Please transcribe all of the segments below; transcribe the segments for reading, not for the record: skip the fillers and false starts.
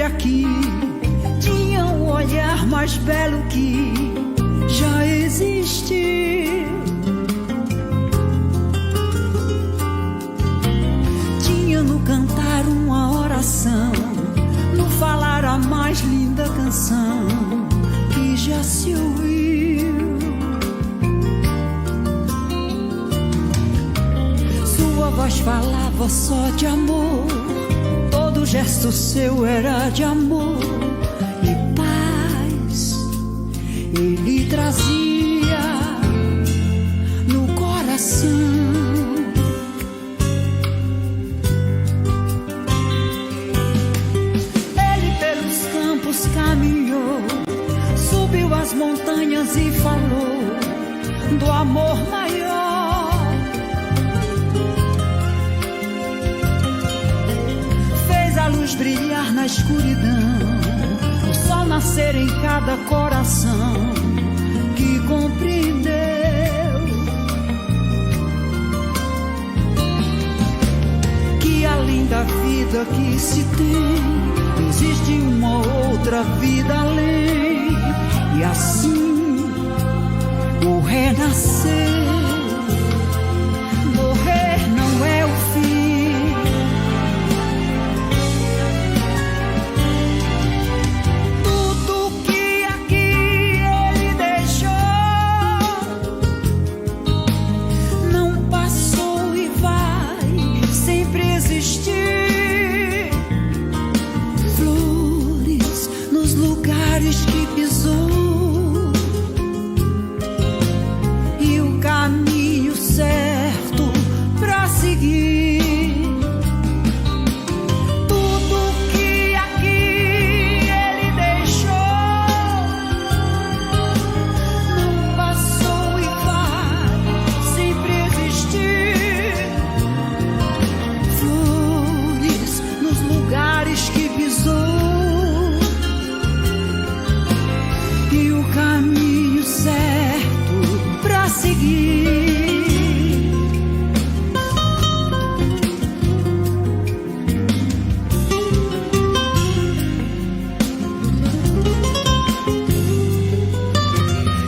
ele aqui tinha um olhar mais belo que já existiu. Tinha no cantar uma oração, no falar a mais linda canção que já se ouviu. Sua voz falava só de amor, todo gesto seu era de amor e paz. Ele trazia no coração. Ele pelos campos caminhou, subiu as montanhas e falou do amor maior. Fez a luz brilhar na escuridão, o sol nascer em cada coração que compreendeu que além da vida que se tem, existe uma outra vida além. E assim o renascer, morrer não é o fim. Tudo que aqui ele deixou não passou e vai sempre existir. Flores nos lugares que pisou e o caminho certo pra seguir. Tudo que aqui ele deixou não passou e vai sempre existir. Flores nos lugares que pisou e o caminho certo pra seguir.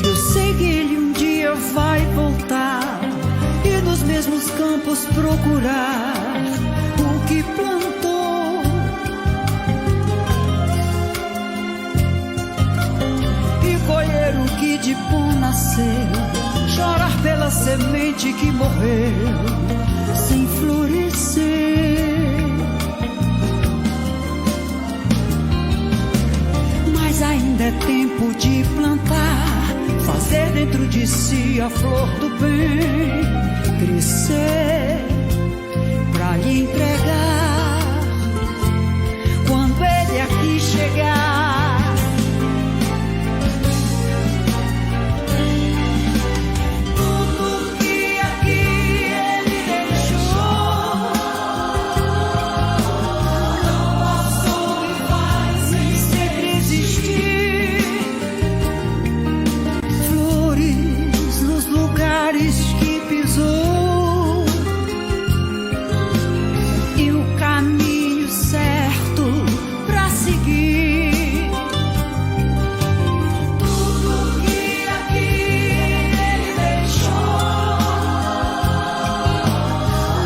Eu sei que ele um dia vai voltar e nos mesmos campos procurar o que plantou. E colher o que de bom nasceu, chorar pela semente que morreu sem florescer. Mas ainda é tempo de plantar, fazer dentro de si a flor do bem, crescer pra lhe entregar quando ele aqui chegar. Tudo que aqui ele deixou não passou e vai sempre existir. Flores nos lugares que pisou e o caminho certo pra seguir. Tudo que aqui ele deixou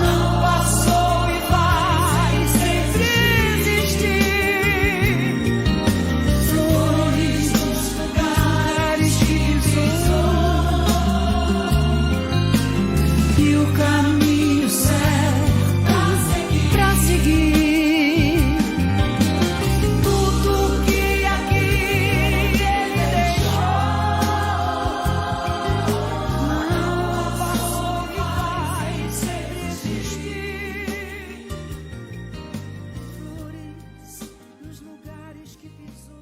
não passou e vai sempre existir. Flores nos lugares que pisou e o caminho certo pra seguir. Tudo que aqui ele deixou não passou e vai sempre existir. Flores nos lugares que pisou.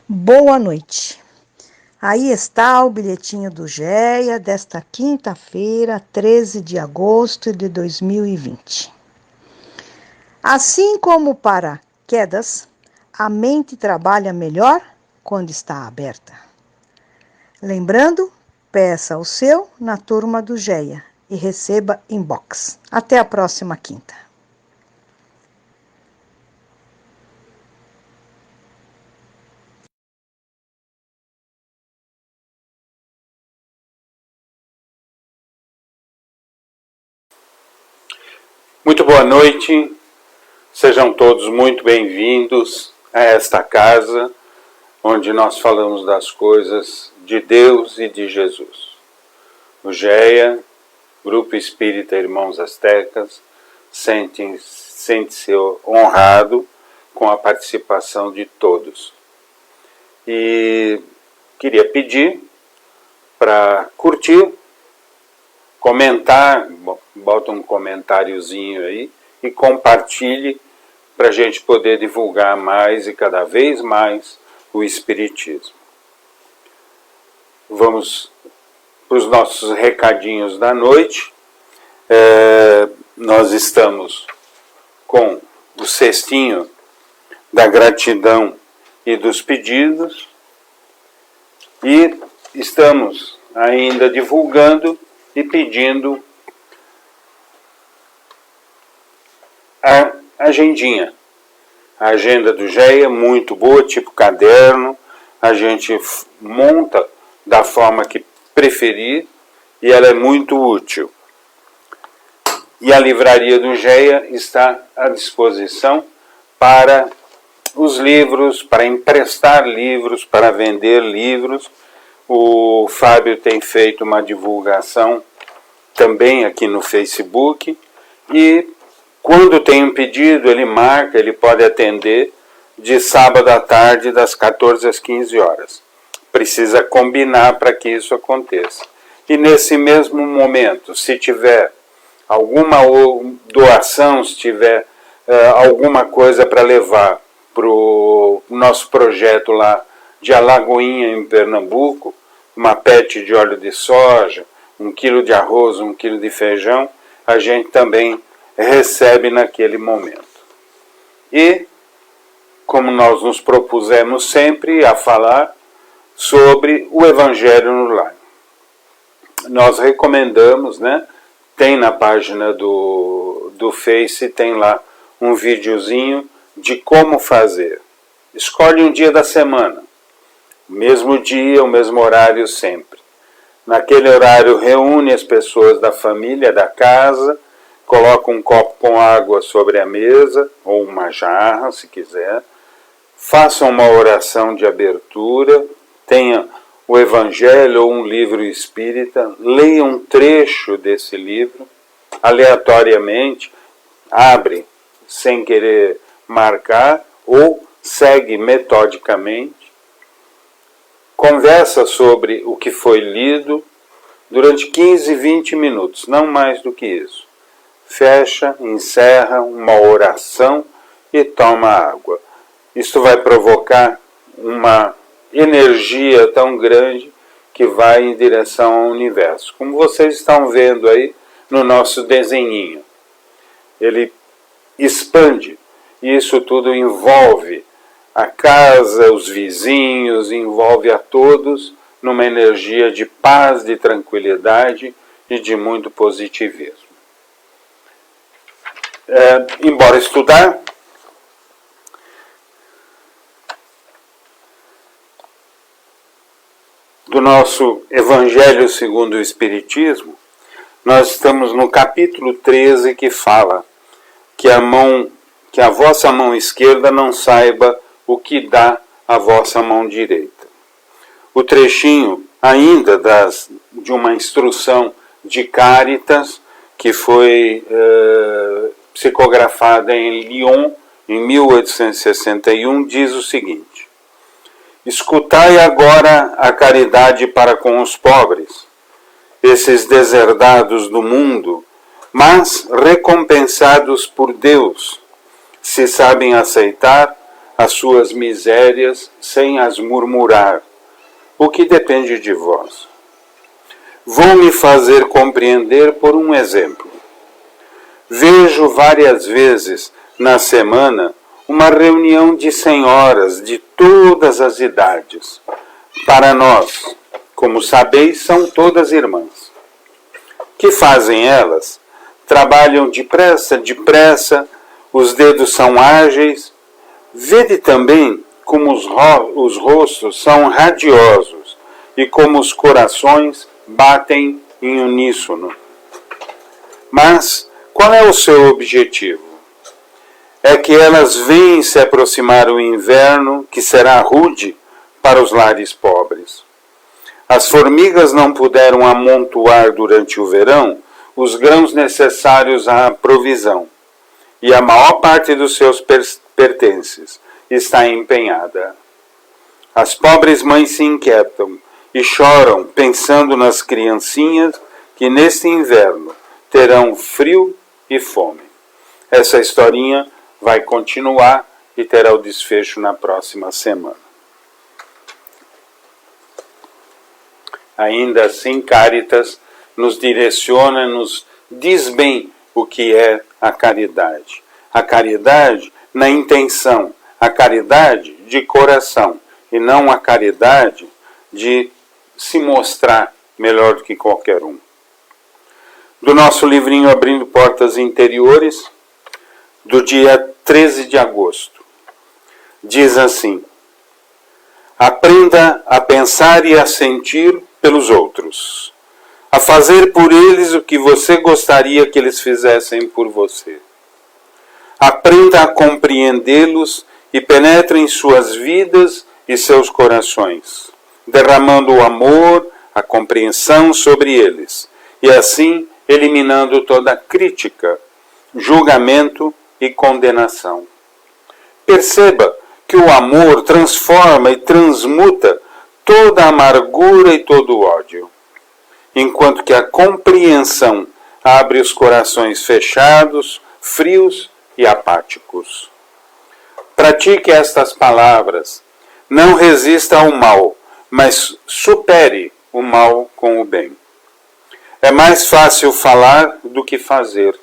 Boa noite. Aí está o bilhetinho do GEA desta quinta-feira, 13 de agosto de 2020. Assim como para quedas, a mente trabalha melhor quando está aberta. Lembrando, peça o seu na turma do GEA e receba inbox. Até a próxima quinta. Muito boa noite, sejam todos muito bem-vindos a esta casa, onde nós falamos das coisas de Deus e de Jesus. O GEA, Grupo Espírita Irmãos Astecas, sente-se honrado com a participação de todos. E queria pedir para curtir, comentar, bota um comentáriozinho aí e compartilhe para a gente poder divulgar mais e cada vez mais o Espiritismo. Vamos para os nossos recadinhos da noite. Nós estamos com o cestinho da gratidão e dos pedidos e estamos ainda divulgando e pedindo a agendinha. A agenda do GEA, muito boa, tipo caderno, a gente monta da forma que preferir e ela é muito útil. E a livraria do GEA está à disposição para os livros, para emprestar livros, para vender livros. O Fábio tem feito uma divulgação também aqui no Facebook e quando tem um pedido ele marca, ele pode atender de sábado à tarde das 14 às 15 horas. Precisa combinar para que isso aconteça. E nesse mesmo momento, se tiver alguma doação, se tiver alguma coisa para levar para o nosso projeto lá de Alagoinha, em Pernambuco, uma pete de óleo de soja, 1 quilo de arroz, 1 quilo de feijão, a gente também recebe naquele momento. E, como nós nos propusemos sempre a falar sobre o Evangelho no Lar. Nós recomendamos, né? Tem na página do Face, tem lá um videozinho de como fazer. Escolhe um dia da semana. Mesmo dia, o mesmo horário sempre. Naquele horário reúne as pessoas da família, da casa, coloca um copo com água sobre a mesa, ou uma jarra, se quiser. Faça uma oração de abertura, tenha o Evangelho ou um livro espírita, leia um trecho desse livro, aleatoriamente, abre sem querer marcar, ou segue metodicamente. Conversa sobre o que foi lido durante 15, 20 minutos, não mais do que isso. Fecha, encerra uma oração e toma água. Isto vai provocar uma energia tão grande que vai em direção ao universo. Como vocês estão vendo aí no nosso desenhinho. Ele expande e isso tudo envolve a casa, os vizinhos, envolve a todos numa energia de paz, de tranquilidade e de muito positivismo. Embora estudar, do nosso Evangelho segundo o Espiritismo, nós estamos no capítulo 13 que fala que a vossa mão esquerda não saiba o que dá a vossa mão direita. O trechinho ainda de uma instrução de Cáritas que foi psicografada em Lyon em 1861 diz o seguinte: escutai agora a caridade para com os pobres, esses deserdados do mundo, mas recompensados por Deus, se sabem aceitar as suas misérias sem as murmurar, o que depende de vós. Vou me fazer compreender por um exemplo. Vejo várias vezes na semana uma reunião de senhoras de todas as idades. Para nós, como sabeis, são todas irmãs. Que fazem elas? Trabalham depressa, os dedos são ágeis. Vede também como os rostos são radiosos e como os corações batem em uníssono. Mas qual é o seu objetivo? É que elas veem se aproximar o inverno, que será rude para os lares pobres. As formigas não puderam amontoar durante o verão os grãos necessários à provisão, e a maior parte dos seus pertences está empenhada. As pobres mães se inquietam e choram pensando nas criancinhas que neste inverno terão frio e fome. Essa historinha vai continuar e terá o desfecho na próxima semana. Ainda assim, Caritas nos direciona, nos diz bem o que é a caridade. A caridade na intenção, a caridade de coração, e não a caridade de se mostrar melhor do que qualquer um. Do nosso livrinho Abrindo Portas Interiores, do dia 13 de agosto. Diz assim: aprenda a pensar e a sentir pelos outros, a fazer por eles o que você gostaria que eles fizessem por você. Aprenda a compreendê-los e penetre em suas vidas e seus corações, derramando o amor, a compreensão sobre eles, e assim eliminando toda crítica, julgamento e condenação. Perceba que o amor transforma e transmuta toda a amargura e todo o ódio, enquanto que a compreensão abre os corações fechados, frios e apáticos. Pratique estas palavras. Não resista ao mal, mas supere o mal com o bem. É mais fácil falar do que fazer,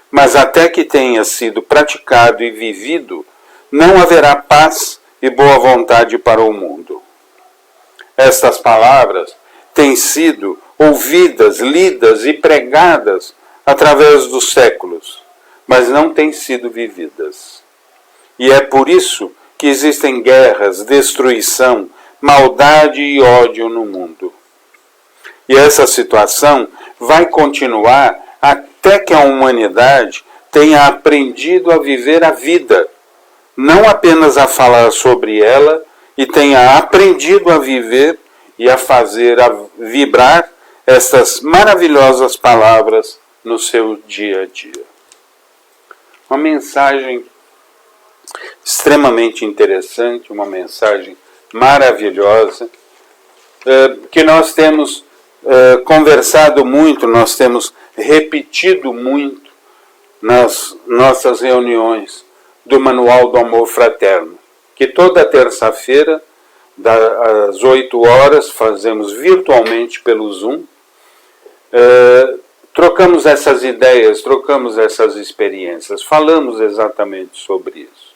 mas até que tenha sido praticado e vivido, não haverá paz e boa vontade para o mundo. Estas palavras têm sido ouvidas, lidas e pregadas através dos séculos, mas não têm sido vividas. E é por isso que existem guerras, destruição, maldade e ódio no mundo. E essa situação vai continuar até que a humanidade tenha aprendido a viver a vida, não apenas a falar sobre ela, e tenha aprendido a viver e a fazer a vibrar estas maravilhosas palavras no seu dia a dia. Uma mensagem extremamente interessante, uma mensagem maravilhosa, que nós temos conversado muito, nós temos repetido muito nas nossas reuniões do Manual do Amor Fraterno, que toda terça-feira, às 8 horas, fazemos virtualmente pelo Zoom, trocamos essas ideias, trocamos essas experiências, falamos exatamente sobre isso.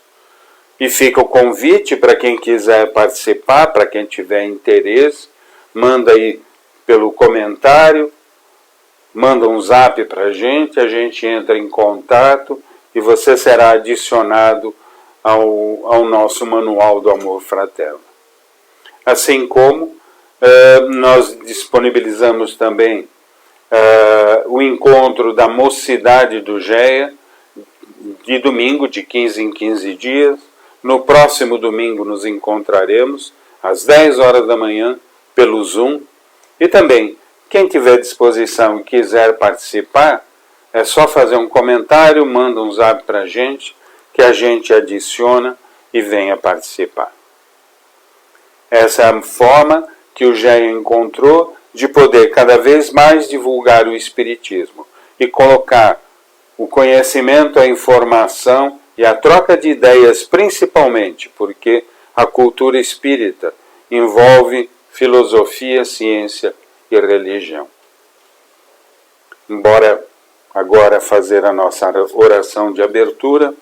E fica o convite para quem quiser participar, para quem tiver interesse, manda aí pelo comentário, manda um zap para a gente entra em contato e você será adicionado ao nosso Manual do Amor Fraterno. Assim como nós disponibilizamos também o encontro da Mocidade do GEA, de domingo, de 15 em 15 dias. No próximo domingo nos encontraremos às 10 horas da manhã pelo Zoom. E também, quem tiver disposição e quiser participar, é só fazer um comentário, manda um zap para a gente, que a gente adiciona e venha participar. Essa é a forma que o GEA encontrou de poder cada vez mais divulgar o Espiritismo e colocar o conhecimento, a informação e a troca de ideias, principalmente porque a cultura espírita envolve filosofia, ciência e religião. Embora agora fazer a nossa oração de abertura,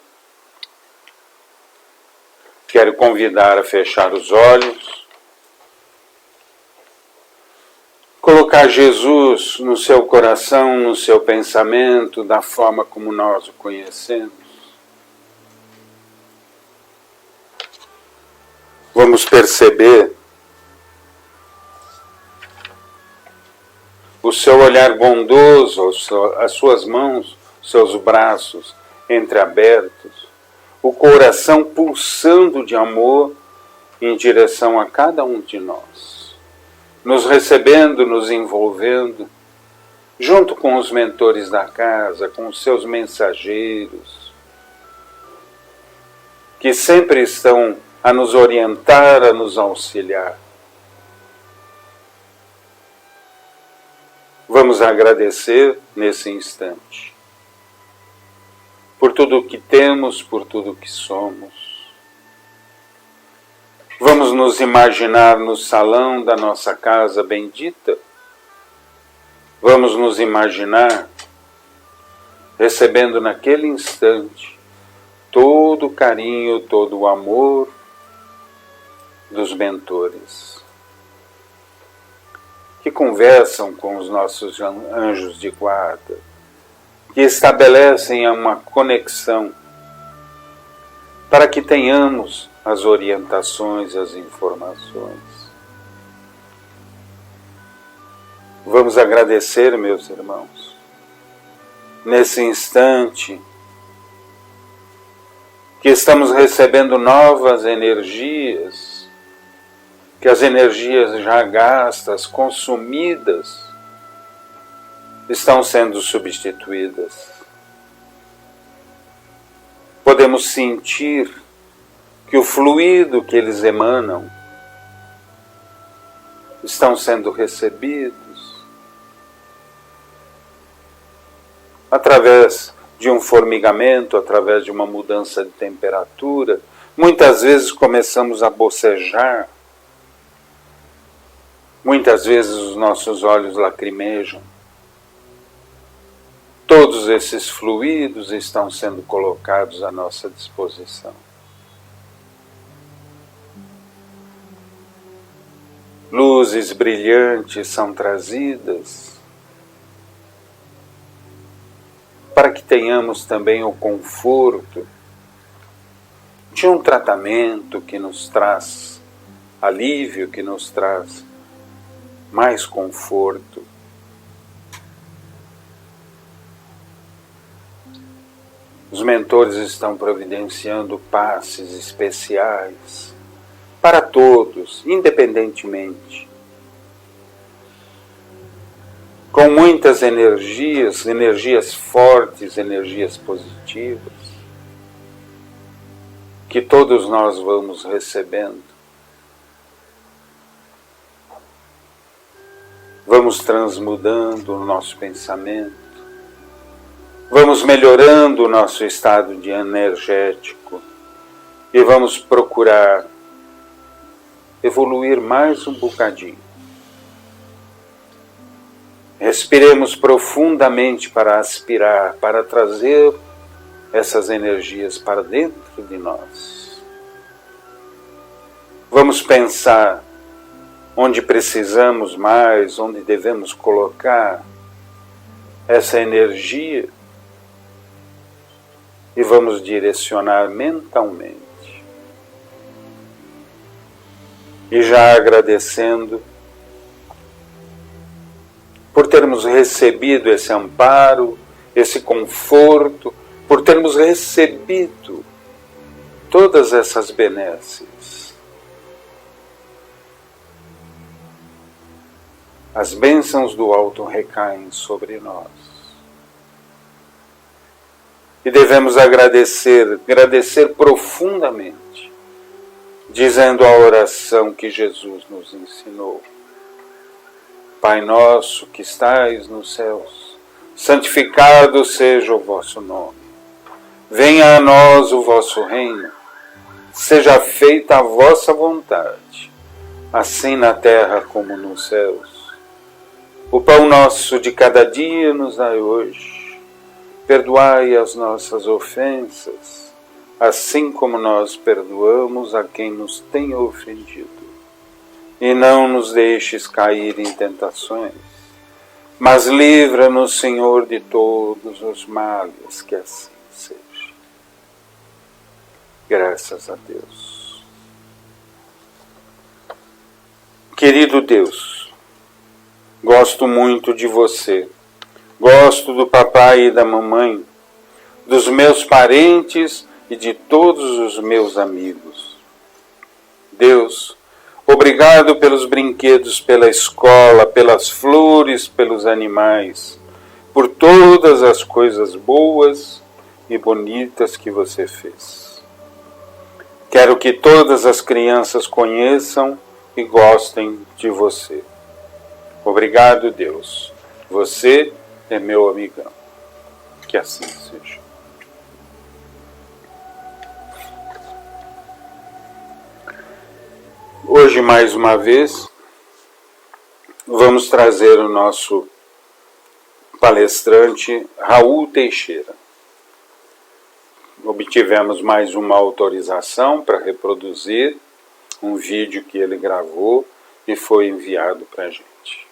quero convidar a fechar os olhos colocar Jesus no seu coração, no seu pensamento, da forma como nós o conhecemos. Vamos perceber o seu olhar bondoso, as suas mãos, seus braços entreabertos, o coração pulsando de amor em direção a cada um de nós, nos recebendo, nos envolvendo, junto com os mentores da casa, com os seus mensageiros, que sempre estão a nos orientar, a nos auxiliar. Vamos agradecer nesse instante por tudo o que temos, por tudo o que somos. Vamos nos imaginar no salão da nossa casa bendita. Vamos nos imaginar recebendo naquele instante todo o carinho, todo o amor dos mentores, que conversam com os nossos anjos de guarda, que estabelecem uma conexão para que tenhamos as orientações, as informações. Vamos agradecer, meus irmãos, nesse instante que estamos recebendo novas energias, que as energias já gastas, consumidas, estão sendo substituídas. Podemos sentir que o fluido que eles emanam estão sendo recebidos através de um formigamento, através de uma mudança de temperatura. Muitas vezes começamos a bocejar, muitas vezes os nossos olhos lacrimejam. Todos esses fluidos estão sendo colocados à nossa disposição. Luzes brilhantes são trazidas para que tenhamos também o conforto de um tratamento que nos traz alívio, que nos traz mais conforto. Os mentores estão providenciando passes especiais para todos, independentemente, com muitas energias, energias fortes, energias positivas, que todos nós vamos recebendo. Vamos transmudando o nosso pensamento, vamos melhorando o nosso estado de energético e vamos procurar evoluir mais um bocadinho. Respiremos profundamente para aspirar, para trazer essas energias para dentro de nós. Vamos pensar onde precisamos mais, onde devemos colocar essa energia e vamos direcionar mentalmente. E já agradecendo por termos recebido esse amparo, esse conforto, por termos recebido todas essas benesses. As bênçãos do alto recaem sobre nós. E devemos agradecer profundamente, dizendo a oração que Jesus nos ensinou. Pai nosso que estais nos céus, santificado seja o vosso nome. Venha a nós o vosso reino. Seja feita a vossa vontade, assim na terra como nos céus. O pão nosso de cada dia nos dai hoje. Perdoai as nossas ofensas, assim como nós perdoamos a quem nos tem ofendido. e não nos deixes cair em tentações, mas livra-nos, Senhor, de todos os males, que assim seja. Graças a Deus. Querido Deus, gosto muito de você, gosto do papai e da mamãe, dos meus parentes e de todos os meus amigos. Deus, obrigado pelos brinquedos, pela escola, pelas flores, pelos animais, por todas as coisas boas e bonitas que você fez. Quero que todas as crianças conheçam e gostem de você. Obrigado, Deus. Você é meu amigão. Que assim seja. Hoje, mais uma vez, vamos trazer o nosso palestrante Raul Teixeira. Obtivemos mais uma autorização para reproduzir um vídeo que ele gravou e foi enviado para a gente.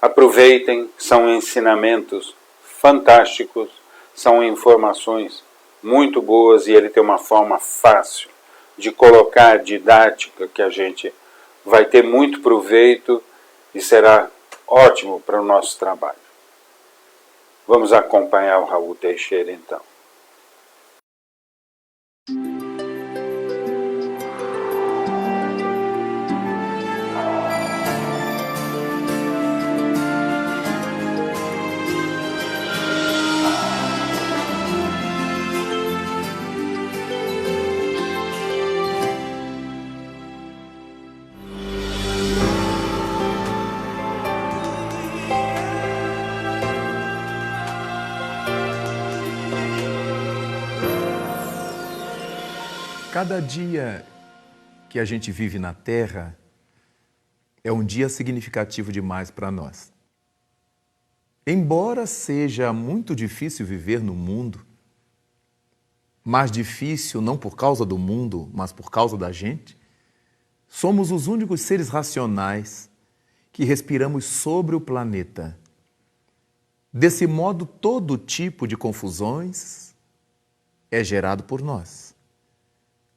Aproveitem, são ensinamentos fantásticos, são informações muito boas e ele tem uma forma fácil de colocar didática que a gente vai ter muito proveito e será ótimo para o nosso trabalho. Vamos acompanhar o Raul Teixeira então. Cada dia que a gente vive na Terra é um dia significativo demais para nós. Embora seja muito difícil viver no mundo, mais difícil não por causa do mundo, mas por causa da gente, somos os únicos seres racionais que respiramos sobre o planeta. Desse modo, todo tipo de confusões é gerado por nós,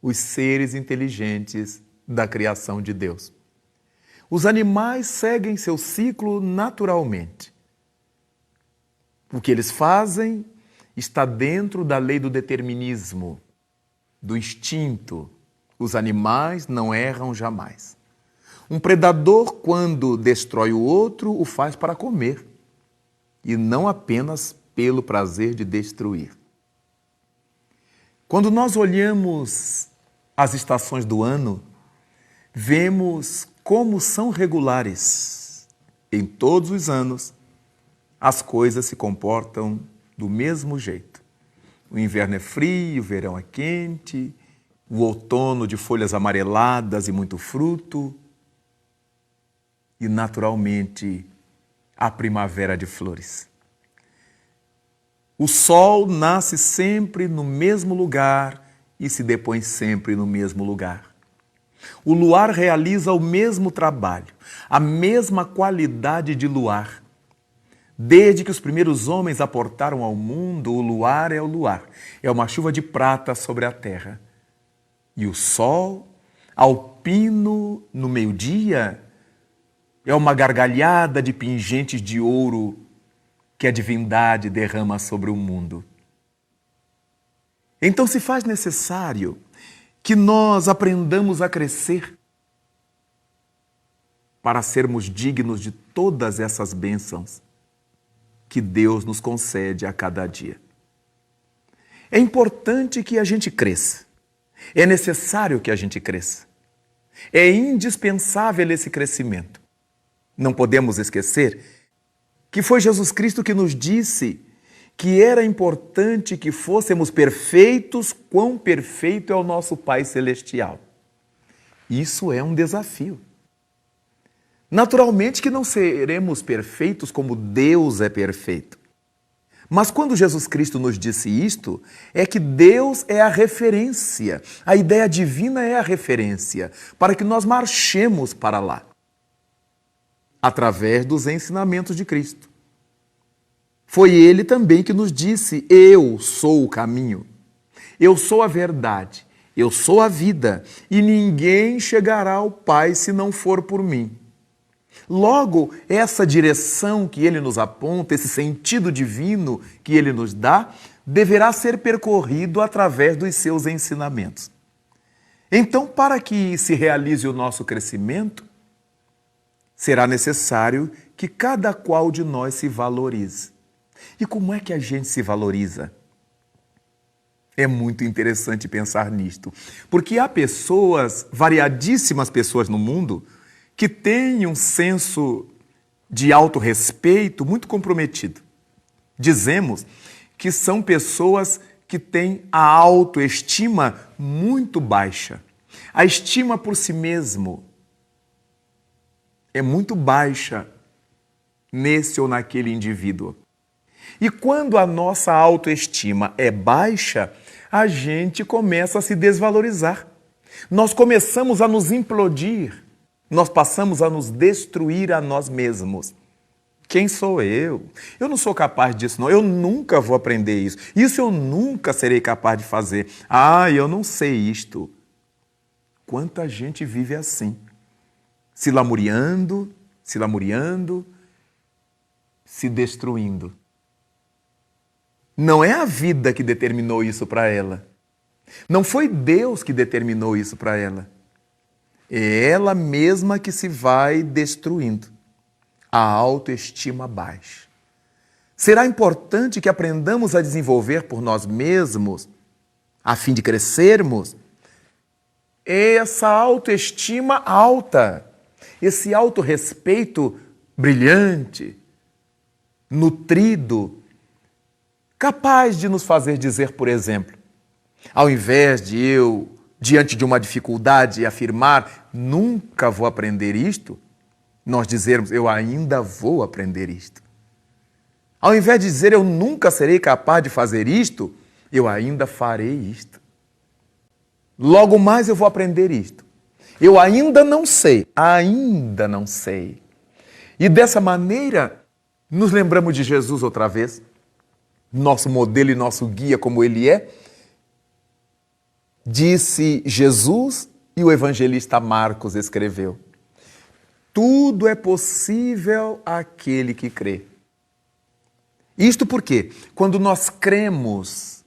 os seres inteligentes da criação de Deus. Os animais seguem seu ciclo naturalmente. O que eles fazem está dentro da lei do determinismo, do instinto. Os animais não erram jamais. Um predador, quando destrói o outro, o faz para comer, e não apenas pelo prazer de destruir. Quando nós olhamos as estações do ano, vemos como são regulares. Em todos os anos, as coisas se comportam do mesmo jeito. O inverno é frio, o verão é quente, o outono de folhas amareladas e muito fruto, e, naturalmente, a primavera de flores. O sol nasce sempre no mesmo lugar e se depõe sempre no mesmo lugar. O luar realiza o mesmo trabalho, a mesma qualidade de luar. Desde que os primeiros homens aportaram ao mundo, o luar, é uma chuva de prata sobre a terra. E o sol, alpino no meio-dia, é uma gargalhada de pingentes de ouro que a divindade derrama sobre o mundo. Então se faz necessário que nós aprendamos a crescer para sermos dignos de todas essas bênçãos que Deus nos concede a cada dia. É importante que a gente cresça. É necessário que a gente cresça. É indispensável esse crescimento. Não podemos esquecer que foi Jesus Cristo que nos disse que era importante que fôssemos perfeitos, quão perfeito é o nosso Pai Celestial. Isso é um desafio. Naturalmente que não seremos perfeitos como Deus é perfeito, Mas quando Jesus Cristo nos disse isto, é que Deus é a referência, a ideia divina é a referência, para que nós marchemos para lá, através dos ensinamentos de Cristo. Foi Ele também que nos disse: eu sou o caminho, eu sou a verdade, eu sou a vida, e ninguém chegará ao Pai se não for por mim. Logo, essa direção que Ele nos aponta, esse sentido divino que Ele nos dá, deverá ser percorrido através dos seus ensinamentos. Então, para que se realize o nosso crescimento, será necessário que cada qual de nós se valorize. E como é que a gente se valoriza? É muito interessante pensar nisto, porque há pessoas, variadíssimas pessoas no mundo, que têm um senso de autorrespeito muito comprometido. Dizemos que são pessoas que têm a autoestima muito baixa. A estima por si mesmo é muito baixa nesse ou naquele indivíduo. E quando a nossa autoestima é baixa, a gente começa a se desvalorizar. Nós começamos a nos implodir. Nós passamos a nos destruir a nós mesmos. Quem sou eu? Eu não sou capaz disso, não. Eu nunca vou aprender isso. Isso eu nunca serei capaz de fazer. Eu não sei isto. Quanta gente vive assim, se lamuriando, se destruindo. Não é a vida que determinou isso para ela. Não foi Deus que determinou isso para ela. É ela mesma que se vai destruindo. A autoestima baixa. Será importante que aprendamos a desenvolver por nós mesmos, a fim de crescermos, essa autoestima alta, esse autorrespeito brilhante, nutrido, capaz de nos fazer dizer, por exemplo, ao invés de eu, diante de uma dificuldade, afirmar, nunca vou aprender isto, nós dizermos, eu ainda vou aprender isto. Ao invés de dizer, eu nunca serei capaz de fazer isto, eu ainda farei isto. Logo mais eu vou aprender isto. Eu ainda não sei. E dessa maneira, nos lembramos de Jesus outra vez, nosso modelo e nosso guia como ele é. Disse Jesus e o evangelista Marcos escreveu: tudo é possível àquele que crê. Isto porque, quando nós cremos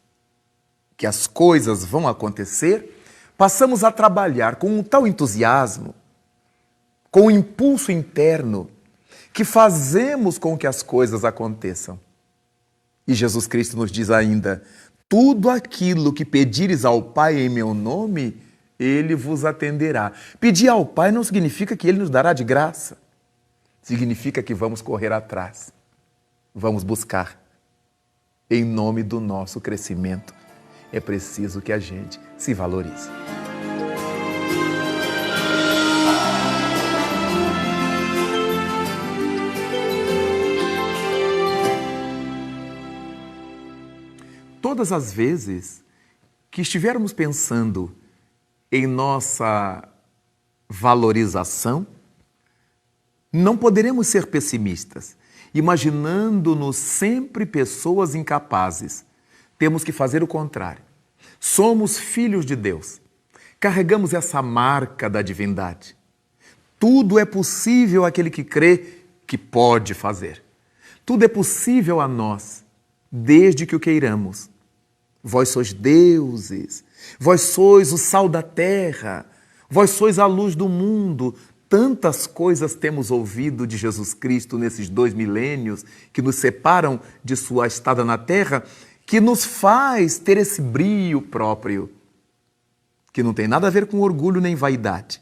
que as coisas vão acontecer, passamos a trabalhar com um tal entusiasmo, com um impulso interno, que fazemos com que as coisas aconteçam. E Jesus Cristo nos diz ainda: tudo aquilo que pedires ao Pai em meu nome, Ele vos atenderá. Pedir ao Pai não significa que Ele nos dará de graça. Significa que vamos correr atrás. Vamos buscar. Em nome do nosso crescimento, é preciso que a gente se valorize. Todas as vezes que estivermos pensando em nossa valorização, não poderemos ser pessimistas, imaginando-nos sempre pessoas incapazes. Temos que fazer o contrário. Somos filhos de Deus. Carregamos essa marca da divindade. Tudo é possível àquele que crê que pode fazer. Tudo é possível a nós, desde que o queiramos. Vós sois deuses, vós sois o sal da terra, vós sois a luz do mundo. Tantas coisas temos ouvido de Jesus Cristo nesses 2 milênios que nos separam de sua estada na terra, que nos faz ter esse brio próprio, que não tem nada a ver com orgulho nem vaidade.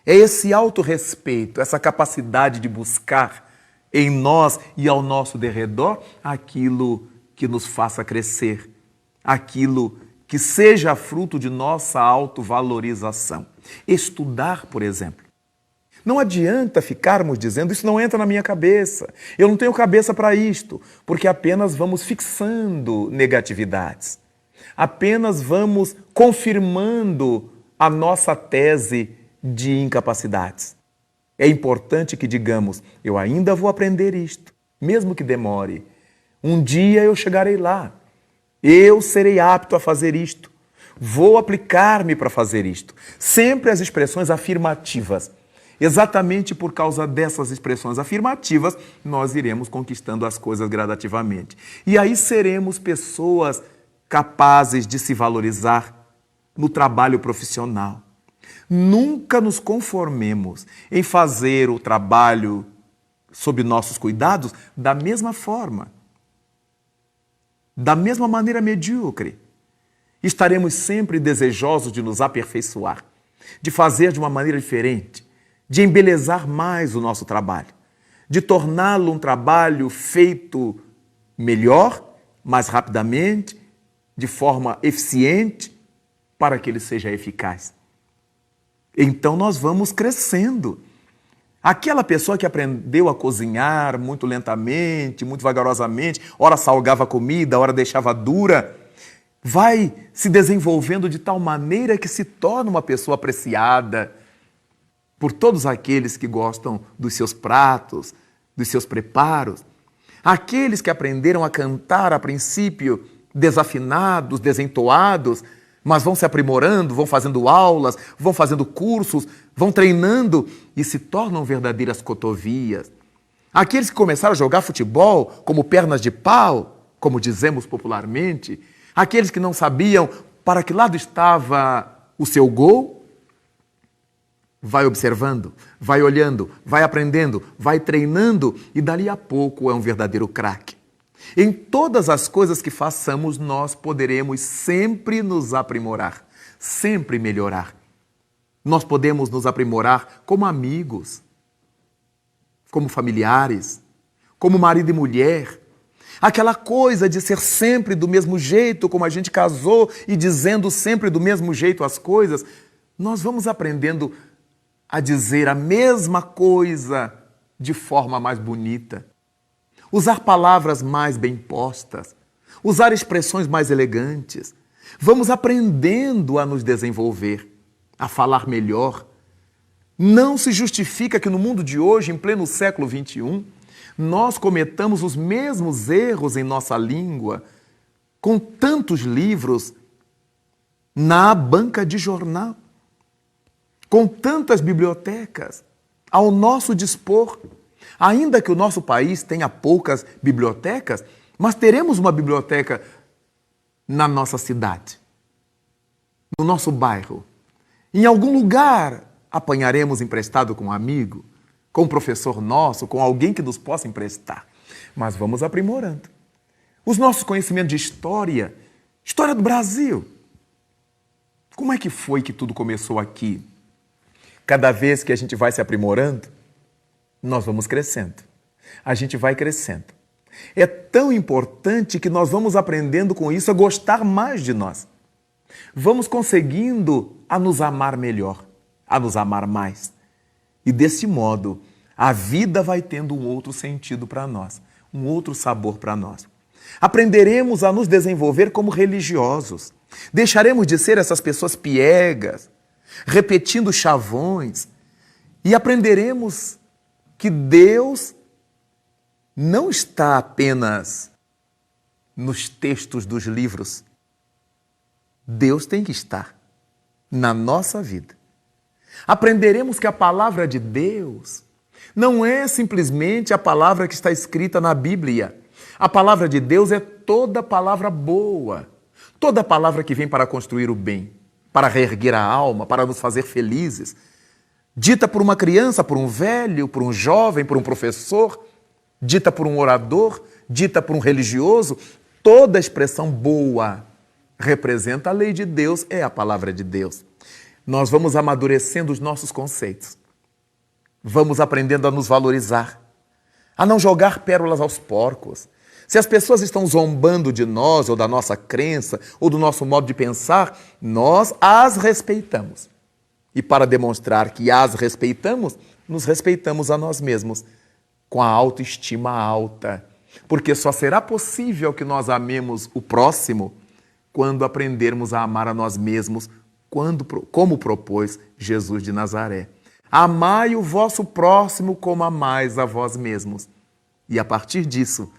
É esse autorrespeito, essa capacidade de buscar em nós e ao nosso derredor aquilo que nos faça crescer, aquilo que seja fruto de nossa autovalorização. Estudar, por exemplo. Não adianta ficarmos dizendo, isso não entra na minha cabeça, eu não tenho cabeça para isto, porque apenas vamos fixando negatividades. Apenas vamos confirmando a nossa tese de incapacidades. É importante que digamos, eu ainda vou aprender isto, mesmo que demore. Um dia eu chegarei lá. Eu serei apto a fazer isto. Vou aplicar-me para fazer isto. Sempre as expressões afirmativas. Exatamente por causa dessas expressões afirmativas, nós iremos conquistando as coisas gradativamente. E aí seremos pessoas capazes de se valorizar no trabalho profissional. Nunca nos conformemos em fazer o trabalho sob nossos cuidados da mesma forma, da mesma maneira medíocre. Estaremos sempre desejosos de nos aperfeiçoar, de fazer de uma maneira diferente, de embelezar mais o nosso trabalho, de torná-lo um trabalho feito melhor, mais rapidamente, de forma eficiente, para que ele seja eficaz. Então nós vamos crescendo. Aquela pessoa que aprendeu a cozinhar muito lentamente, muito vagarosamente, ora salgava a comida, ora deixava dura, vai se desenvolvendo de tal maneira que se torna uma pessoa apreciada por todos aqueles que gostam dos seus pratos, dos seus preparos. Aqueles que aprenderam a cantar a princípio desafinados, desentoados, mas vão se aprimorando, vão fazendo aulas, vão fazendo cursos, vão treinando e se tornam verdadeiras cotovias. Aqueles que começaram a jogar futebol como pernas de pau, como dizemos popularmente, aqueles que não sabiam para que lado estava o seu gol, vai observando, vai olhando, vai aprendendo, vai treinando e dali a pouco é um verdadeiro craque. Em todas as coisas que façamos, nós poderemos sempre nos aprimorar, sempre melhorar. Nós podemos nos aprimorar como amigos, como familiares, como marido e mulher. Aquela coisa de ser sempre do mesmo jeito, como a gente casou, e dizendo sempre do mesmo jeito as coisas, nós vamos aprendendo a dizer a mesma coisa de forma mais bonita. Usar palavras mais bem postas, usar expressões mais elegantes. Vamos aprendendo a nos desenvolver, a falar melhor. Não se justifica que no mundo de hoje, em pleno século XXI, nós cometamos os mesmos erros em nossa língua, com tantos livros na banca de jornal, com tantas bibliotecas ao nosso dispor. Ainda que o nosso país tenha poucas bibliotecas, mas teremos uma biblioteca na nossa cidade, no nosso bairro. Em algum lugar apanharemos emprestado com um amigo, com um professor nosso, com alguém que nos possa emprestar. Mas vamos aprimorando. Os nossos conhecimentos de história, história do Brasil. Como é que foi que tudo começou aqui? Cada vez que a gente vai se aprimorando, nós vamos crescendo. A gente vai crescendo. É tão importante que nós vamos aprendendo com isso a gostar mais de nós. Vamos conseguindo a nos amar melhor, a nos amar mais. E desse modo, a vida vai tendo um outro sentido para nós, um outro sabor para nós. Aprenderemos a nos desenvolver como religiosos. Deixaremos de ser essas pessoas piegas, repetindo chavões, e aprenderemos que Deus não está apenas nos textos dos livros. Deus tem que estar na nossa vida. Aprenderemos que a palavra de Deus não é simplesmente a palavra que está escrita na Bíblia. A palavra de Deus é toda palavra boa, toda palavra que vem para construir o bem, para reerguer a alma, para nos fazer felizes. Dita por uma criança, por um velho, por um jovem, por um professor, dita por um orador, dita por um religioso, toda expressão boa representa a lei de Deus, é a palavra de Deus. Nós vamos amadurecendo os nossos conceitos. Vamos aprendendo a nos valorizar, a não jogar pérolas aos porcos. Se as pessoas estão zombando de nós, ou da nossa crença, ou do nosso modo de pensar, nós as respeitamos. E para demonstrar que as respeitamos, nos respeitamos a nós mesmos, com a autoestima alta. Porque só será possível que nós amemos o próximo quando aprendermos a amar a nós mesmos, como propôs Jesus de Nazaré. Amai o vosso próximo como amais a vós mesmos. E a partir disso,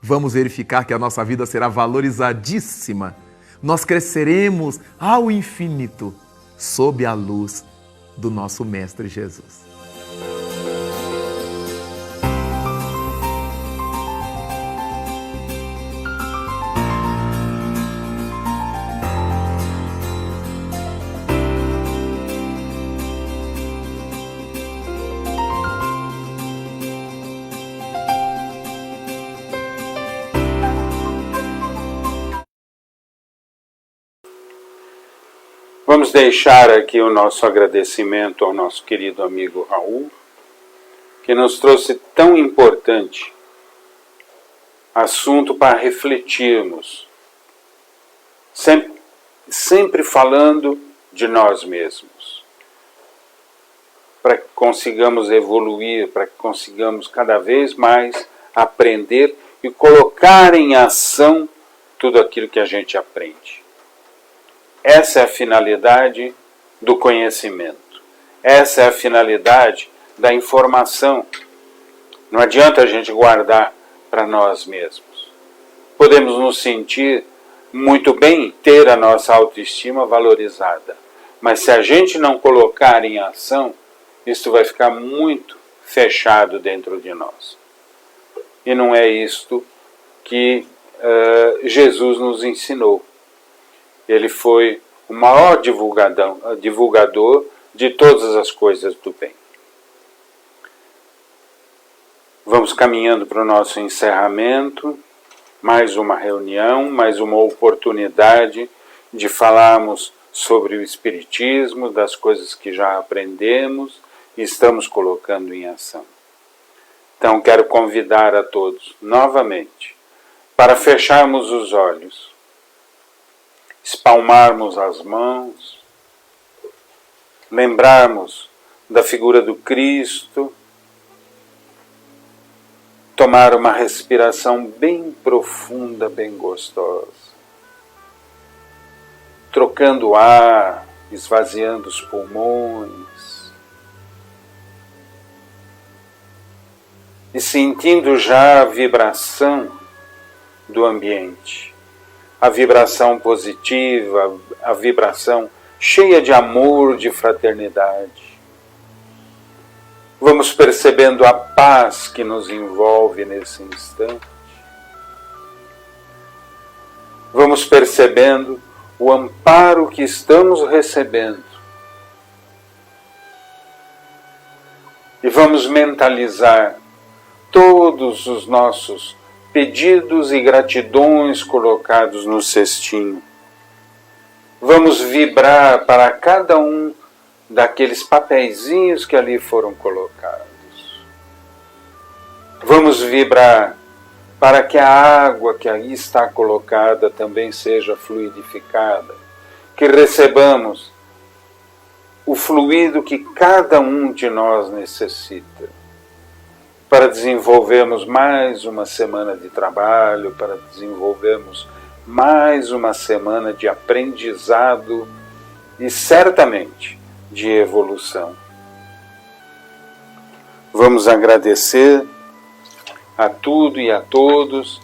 vamos verificar que a nossa vida será valorizadíssima. Nós cresceremos ao infinito sob a luz do nosso Mestre Jesus. Vamos deixar aqui o nosso agradecimento ao nosso querido amigo Raul, que nos trouxe tão importante assunto para refletirmos, sempre falando de nós mesmos, para que consigamos evoluir, para que consigamos cada vez mais aprender e colocar em ação tudo aquilo que a gente aprende. Essa é a finalidade do conhecimento. Essa é a finalidade da informação. Não adianta a gente guardar para nós mesmos. Podemos nos sentir muito bem, ter a nossa autoestima valorizada. Mas se a gente não colocar em ação, isso vai ficar muito fechado dentro de nós. E não é isto que Jesus nos ensinou. Ele foi o maior divulgador de todas as coisas do bem. Vamos caminhando para o nosso encerramento. Mais uma reunião, mais uma oportunidade de falarmos sobre o Espiritismo, das coisas que já aprendemos e estamos colocando em ação. Então quero convidar a todos novamente para fecharmos os olhos, espalmarmos as mãos, lembrarmos da figura do Cristo, tomar uma respiração bem profunda, bem gostosa, trocando o ar, esvaziando os pulmões e sentindo já a vibração do ambiente. A vibração positiva, a vibração cheia de amor, de fraternidade. Vamos percebendo a paz que nos envolve nesse instante. Vamos percebendo o amparo que estamos recebendo. E vamos mentalizar todos os nossos pedidos e gratidões colocados no cestinho. Vamos vibrar para cada um daqueles papeizinhos que ali foram colocados. Vamos vibrar para que a água que aí está colocada também seja fluidificada, que recebamos o fluido que cada um de nós necessita, para desenvolvermos mais uma semana de trabalho, para desenvolvermos mais uma semana de aprendizado e certamente de evolução. Vamos agradecer a tudo e a todos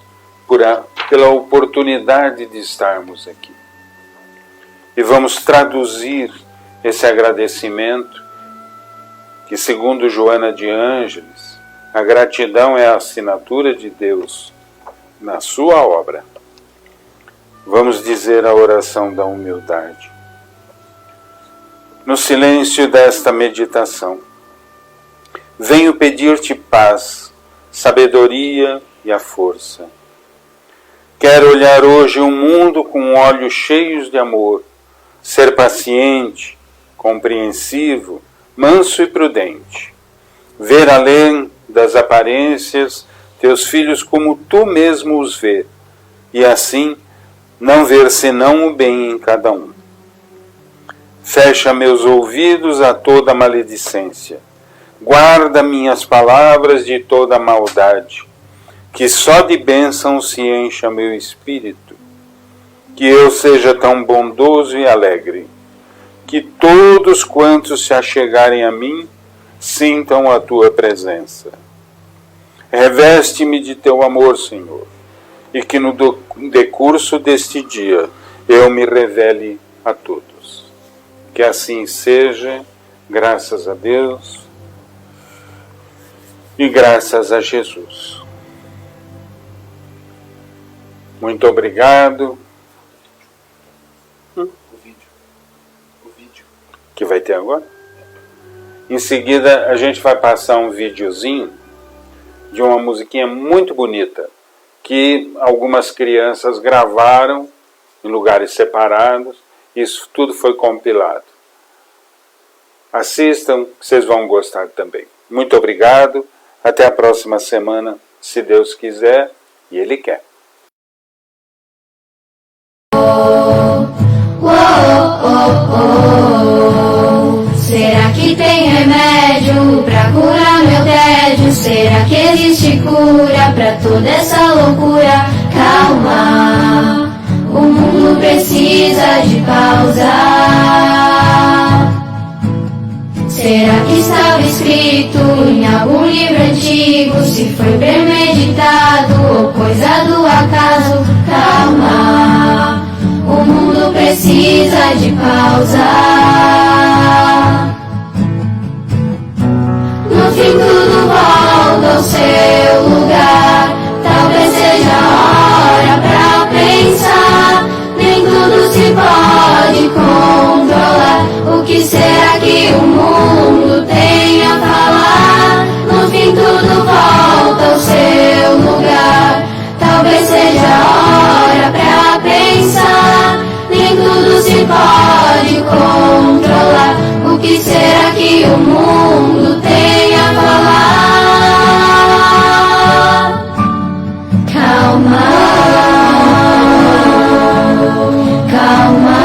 pela oportunidade de estarmos aqui. E vamos traduzir esse agradecimento que, segundo Joana de Ângeles, a gratidão é a assinatura de Deus na sua obra. Vamos dizer a oração da humildade. No silêncio desta meditação, venho pedir-te paz, sabedoria e a força. Quero olhar hoje o mundo com olhos cheios de amor, ser paciente, compreensivo, manso e prudente, ver além das aparências teus filhos como tu mesmo os vê, e assim não ver senão o bem em cada um. Fecha meus ouvidos a toda maledicência, Guarda minhas palavras de toda maldade, que só de bênçãos se encha meu espírito, que eu seja tão bondoso e alegre, que todos quantos se achegarem a mim sintam a tua presença. Reveste-me de teu amor, Senhor, e que no decurso deste dia eu me revele a todos. Que assim seja, graças a Deus e graças a Jesus. Muito obrigado. O vídeo. Que vai ter agora? Em seguida, a gente vai passar um videozinho de uma musiquinha muito bonita que algumas crianças gravaram em lugares separados. Isso tudo foi compilado. Assistam, vocês vão gostar também. Muito obrigado. Até a próxima semana, se Deus quiser e Ele quer. Será que tem remédio pra curar meu tédio? Será que existe cura pra toda essa loucura? Calma, o mundo precisa de pausa. Será que estava escrito em algum livro antigo? Se foi premeditado ou coisa do acaso? Calma, o mundo precisa de pausa. No fim tudo volta ao seu lugar. Talvez seja hora pra pensar. Nem tudo se pode controlar. O que será que o mundo tem a falar? No fim tudo volta ao seu lugar. Talvez seja hora pra pensar. Nem tudo se pode controlar. O que será que o mundo tem a falar? Calma, calma.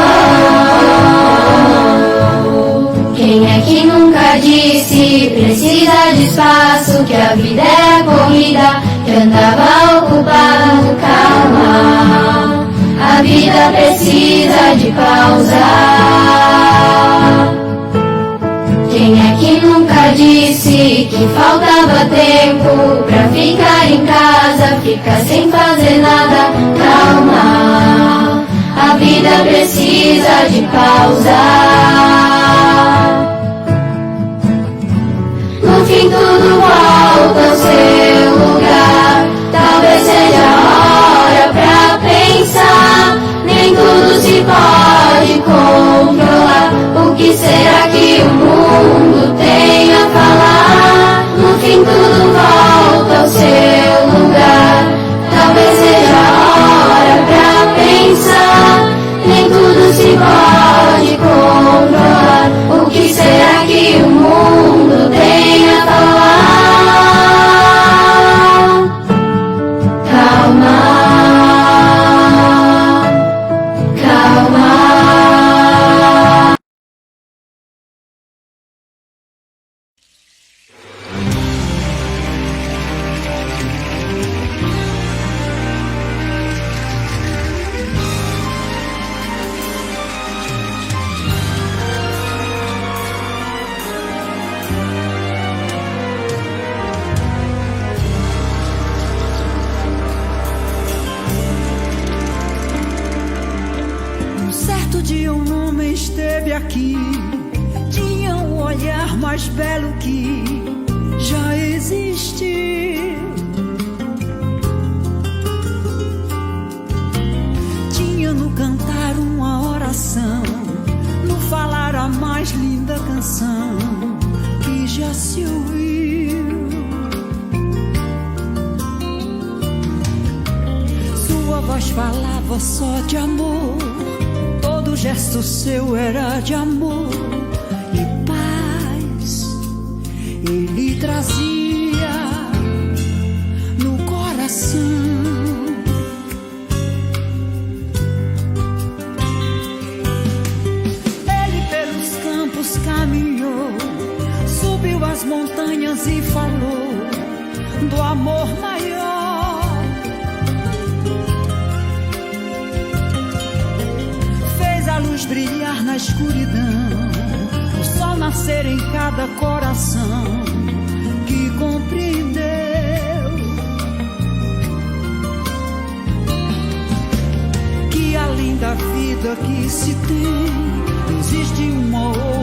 Quem é que nunca disse precisa de espaço? Que a vida era corrida, que andava ocupado. Calma, a vida precisa de pausa. Quem é que nunca disse que faltava tempo pra ficar em casa, ficar sem fazer nada? Calma, a vida precisa de pausa. No fim tudo volta ao seu lugar. Talvez seja hora pra pensar. Nem tudo se pode controlar. O que será que o mundo tem a falar? No fim tudo volta ao seu lugar. Talvez seja hora pra pensar. Nem tudo se pode controlar. O que será que o mundo tem a falar? Calma, calma. Um certo dia um homem esteve aqui, tinha um olhar mais belo que já existiu. Tinha no cantar uma oração, no falar a mais linda canção que já se ouviu. Sua voz falava só de amor, todo gesto seu era de amor e paz. Ele trazia no coração. Ele pelos campos caminhou, subiu as montanhas falou do amor maior. Fez a luz brilhar na escuridão, o sol nascer em cada coração que compreendeu que além da vida que se tem existe uma outra.